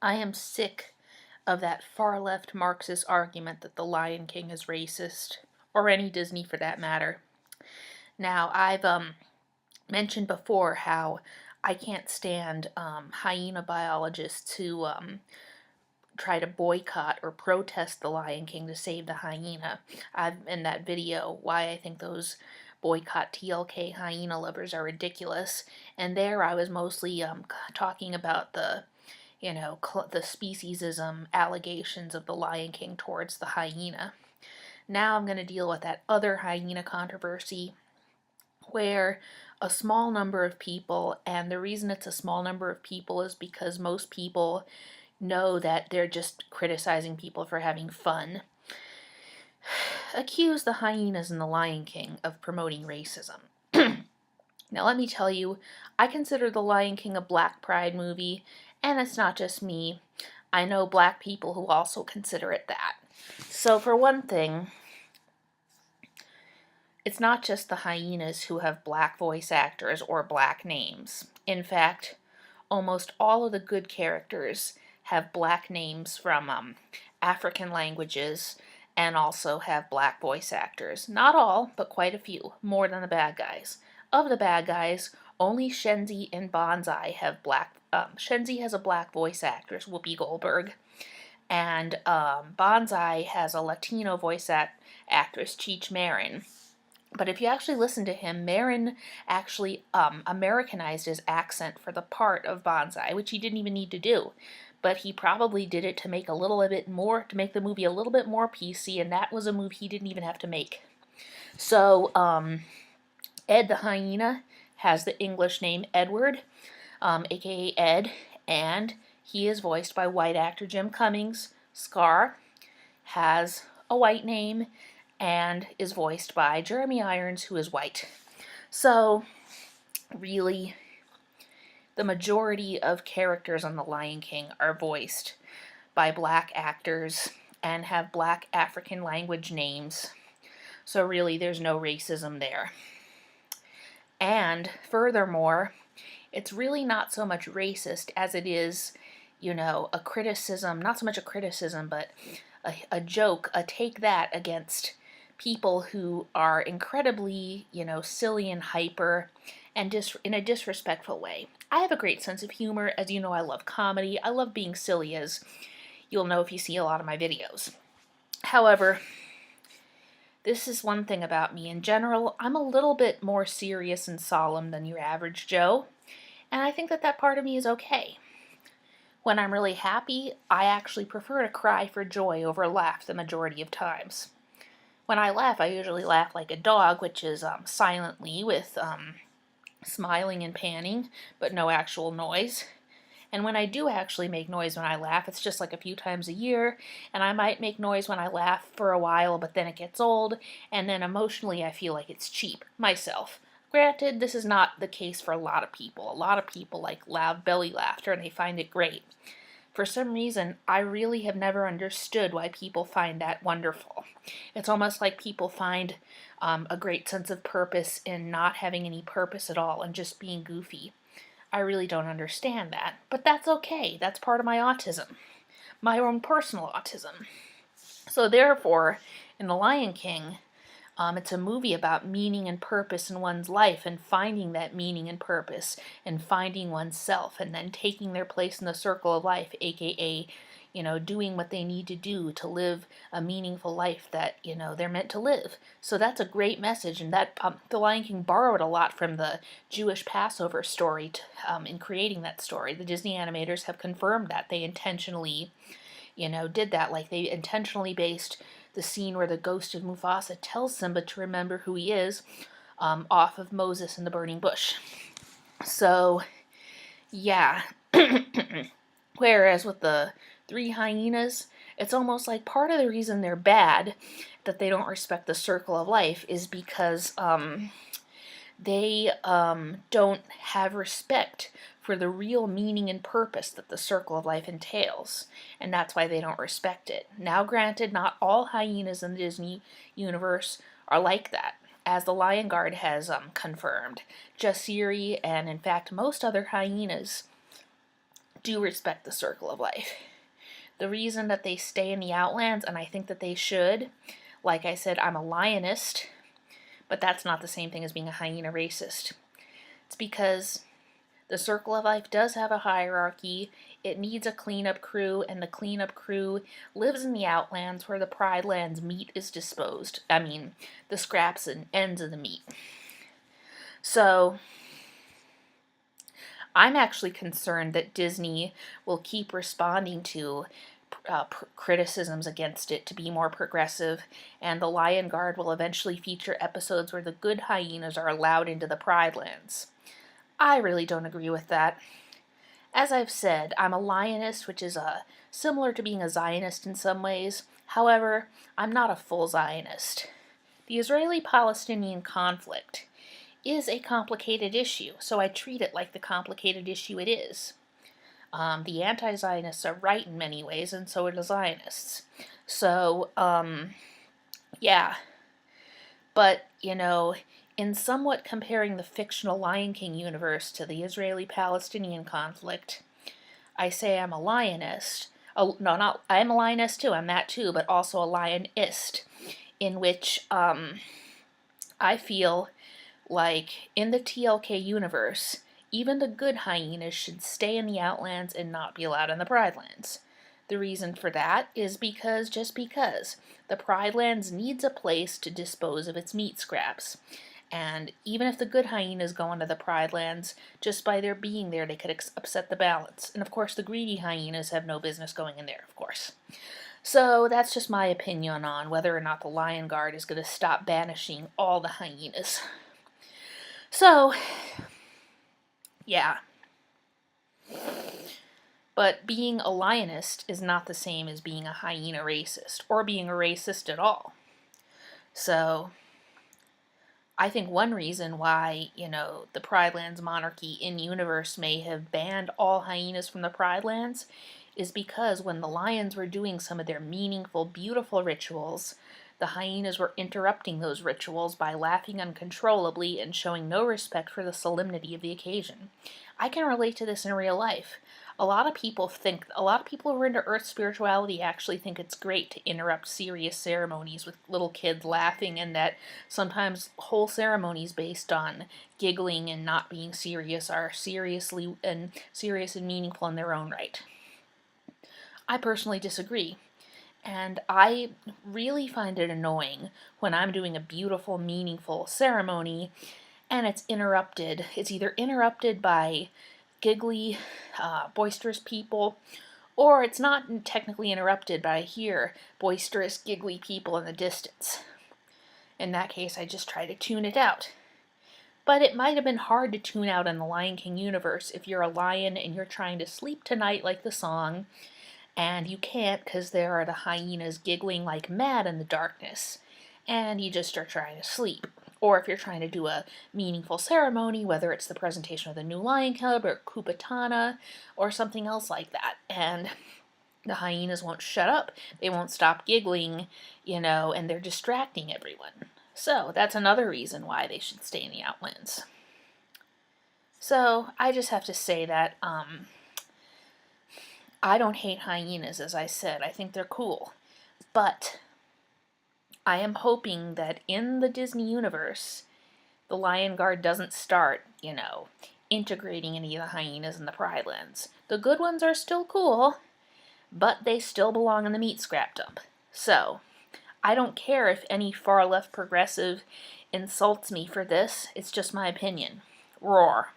I am sick of that far-left Marxist argument that The Lion King is racist, or any Disney for that matter. Now, I've mentioned before how I can't stand hyena biologists who try to boycott or protest The Lion King to save the hyena. I've in that video why I think those boycott TLK hyena lovers are ridiculous, and there I was mostly talking about the the speciesism allegations of The Lion King towards the hyena. Now I'm going to deal with that other hyena controversy where a small number of people, and the reason it's a small number of people is because most people know that they're just criticizing people for having fun, accuse the hyenas in The Lion King of promoting racism. Now let me tell you, I consider The Lion King a black pride movie, and it's not just me. I know black people who also consider it that. So for one thing, it's not just the hyenas who have black voice actors or black names. In fact, almost all of the good characters have black names from African languages and also have black voice actors. Not all, but quite a few, more than the bad guys. Of the bad guys, only Shenzi and Bonsai have black. Shenzi has a black voice actress, Whoopi Goldberg, and Bonsai has a Latino voice actress, Cheech Marin. But if you actually listen to him, Marin actually Americanized his accent for the part of Bonsai, which he didn't even need to do. But he probably did it to make to make the movie a little bit more PC, and that was a move he didn't even have to make. So, Ed the hyena has the English name Edward, aka Ed, and he is voiced by white actor Jim Cummings. Scar has a white name and is voiced by Jeremy Irons, who is white. So, really, the majority of characters on The Lion King are voiced by black actors and have black African language names. So really, there's no racism there. And furthermore, it's really not so much racist as it is, a criticism, not so much a criticism, but a joke, a take that against people who are incredibly, silly and hyper and in a disrespectful way. I have a great sense of humor. As you know, I love comedy. I love being silly, as you'll know if you see a lot of my videos. However, this is one thing about me. In general, I'm a little bit more serious and solemn than your average Joe, and I think that part of me is okay. When I'm really happy, I actually prefer to cry for joy over a laugh the majority of times. When I laugh, I usually laugh like a dog, which is silently with smiling and panning, but no actual noise. And when I do actually make noise when I laugh, it's just like a few times a year, and I might make noise when I laugh for a while, but then it gets old, and then emotionally I feel like it's cheap, myself. Granted, this is not the case for a lot of people. A lot of people like loud belly laughter, and they find it great. For some reason, I really have never understood why people find that wonderful. It's almost like people find a great sense of purpose in not having any purpose at all and just being goofy. I really don't understand that, but that's okay. That's part of my autism, my own personal autism. So therefore, in The Lion King, it's a movie about meaning and purpose in one's life and finding that meaning and purpose and finding oneself and then taking their place in the circle of life, aka, doing what they need to do to live a meaningful life that, they're meant to live. So that's a great message, and that The Lion King borrowed a lot from the Jewish Passover story in creating that story. The Disney animators have confirmed that they intentionally, did that. Like, they intentionally based the scene where the ghost of Mufasa tells Simba to remember who he is off of Moses in the burning bush. So, yeah. Whereas with the three hyenas, it's almost like part of the reason they're bad, that they don't respect the circle of life, is because they don't have respect for the real meaning and purpose that the circle of life entails, and that's why they don't respect it. Now, granted, not all hyenas in the Disney universe are like that, as the Lion Guard has confirmed. Jasiri, and in fact most other hyenas, do respect the circle of life. The reason that they stay in the outlands, and I think that they should, like I said, I'm a lionist, but that's not the same thing as being a hyena racist. It's because the circle of life does have a hierarchy. It needs a cleanup crew, and the cleanup crew lives in the outlands where the pride lands meat is disposed. I mean, the scraps and ends of the meat. So, I'm actually concerned that Disney will keep responding to criticisms against it to be more progressive, and the Lion Guard will eventually feature episodes where the good hyenas are allowed into the Pride Lands. I really don't agree with that. As I've said, I'm a lionist, which is similar to being a Zionist in some ways. However, I'm not a full Zionist. The Israeli-Palestinian conflict is a complicated issue, so I treat it like the complicated issue it is. The anti-Zionists are right in many ways, and so are the Zionists. So, yeah. But, in somewhat comparing the fictional Lion King universe to the Israeli-Palestinian conflict, I say I'm a lionist. Oh, no, not, I'm a lionist too, I'm that too, but also a lionist, in which, I feel like in the TLK universe, even the good hyenas should stay in the outlands and not be allowed in the Pride Lands. The reason for that is because the Pride Lands needs a place to dispose of its meat scraps. And even if the good hyenas go into the Pride Lands, just by their being there, they could upset the balance. And of course, the greedy hyenas have no business going in there, of course. So that's just my opinion on whether or not the Lion Guard is going to stop banishing all the hyenas. So, yeah. But being a lionist is not the same as being a hyena racist, or being a racist at all. So, I think one reason why, the Pride Lands monarchy in-universe may have banned all hyenas from the Pride Lands is because when the lions were doing some of their meaningful, beautiful rituals, the hyenas were interrupting those rituals by laughing uncontrollably and showing no respect for the solemnity of the occasion. I can relate to this in real life. A lot of people who are into earth spirituality actually think it's great to interrupt serious ceremonies with little kids laughing, and that sometimes whole ceremonies based on giggling and not being serious are serious and meaningful in their own right. I personally disagree. And I really find it annoying when I'm doing a beautiful, meaningful ceremony and it's interrupted. It's either interrupted by giggly, boisterous people, or it's not technically interrupted, but I hear boisterous, giggly people in the distance. In that case, I just try to tune it out. But it might have been hard to tune out in the Lion King universe if you're a lion and you're trying to sleep tonight like the song, and you can't because there are the hyenas giggling like mad in the darkness, and you just are trying to sleep. Or if you're trying to do a meaningful ceremony, whether it's the presentation of the new Lion Cub or Kupatana or something else like that, and the hyenas won't shut up, they won't stop giggling, and they're distracting everyone. So that's another reason why they should stay in the outlands. So I just have to say that, I don't hate hyenas, as I said. I think they're cool. But I am hoping that in the Disney universe, the Lion Guard doesn't start, integrating any of the hyenas in the Pride Lands. The good ones are still cool, but they still belong in the meat scrap dump. So, I don't care if any far-left progressive insults me for this. It's just my opinion. Roar.